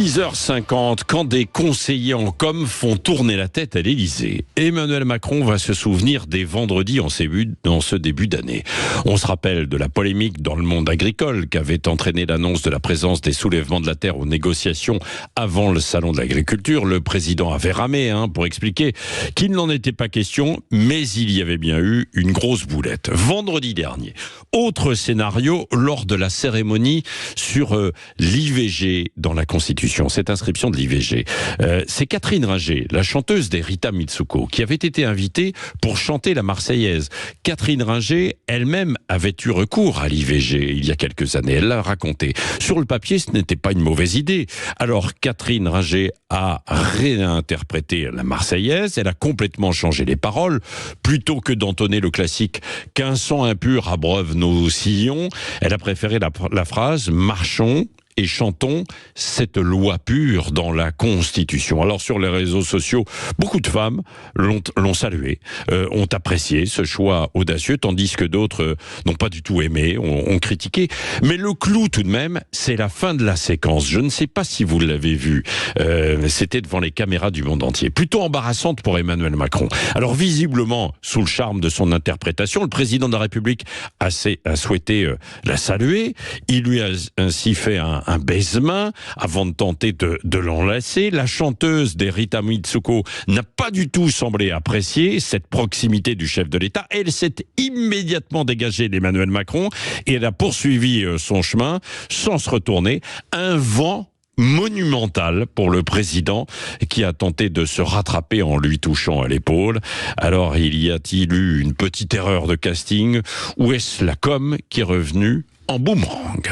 6h50, quand des conseillers en com font tourner la tête à l'Élysée, Emmanuel Macron va se souvenir des vendredis en ce début d'année. On se rappelle de la polémique dans le monde agricole qu'avait entraîné l'annonce de la présence des soulèvements de la terre aux négociations avant le salon de l'agriculture. Le président avait ramé pour expliquer qu'il n'en était pas question, mais il y avait bien eu une grosse boulette. Vendredi dernier, autre scénario lors de la cérémonie sur l'IVG dans la Constitution. Cette inscription de l'IVG. C'est Catherine Ringer, la chanteuse des Rita Mitsuko, qui avait été invitée pour chanter la Marseillaise. Catherine Ringer, elle-même, avait eu recours à l'IVG il y a quelques années. Elle l'a raconté. Sur le papier, ce n'était pas une mauvaise idée. Alors, Catherine Ringer a réinterprété la Marseillaise. Elle a complètement changé les paroles. Plutôt que d'entonner le classique « qu'un sang impur abreuve nos sillons », elle a préféré la phrase « marchons ». Et chantons cette loi pure dans la Constitution. Alors sur les réseaux sociaux, beaucoup de femmes l'ont salué, ont apprécié ce choix audacieux, tandis que d'autres n'ont pas du tout aimé, ont critiqué. Mais le clou tout de même, c'est la fin de la séquence. Je ne sais pas si vous l'avez vu, c'était devant les caméras du monde entier. Plutôt embarrassante pour Emmanuel Macron. Alors visiblement, sous le charme de son interprétation, le président de la République a souhaité la saluer. Il lui a ainsi fait un baise-main avant de tenter de l'enlacer. La chanteuse des Rita Mitsuko n'a pas du tout semblé apprécier cette proximité du chef de l'État. Elle s'est immédiatement dégagée d'Emmanuel Macron et elle a poursuivi son chemin sans se retourner. Un vent monumental pour le président qui a tenté de se rattraper en lui touchant à l'épaule. Alors, y a-t-il eu une petite erreur de casting ou est-ce la com qui est revenue en boomerang ?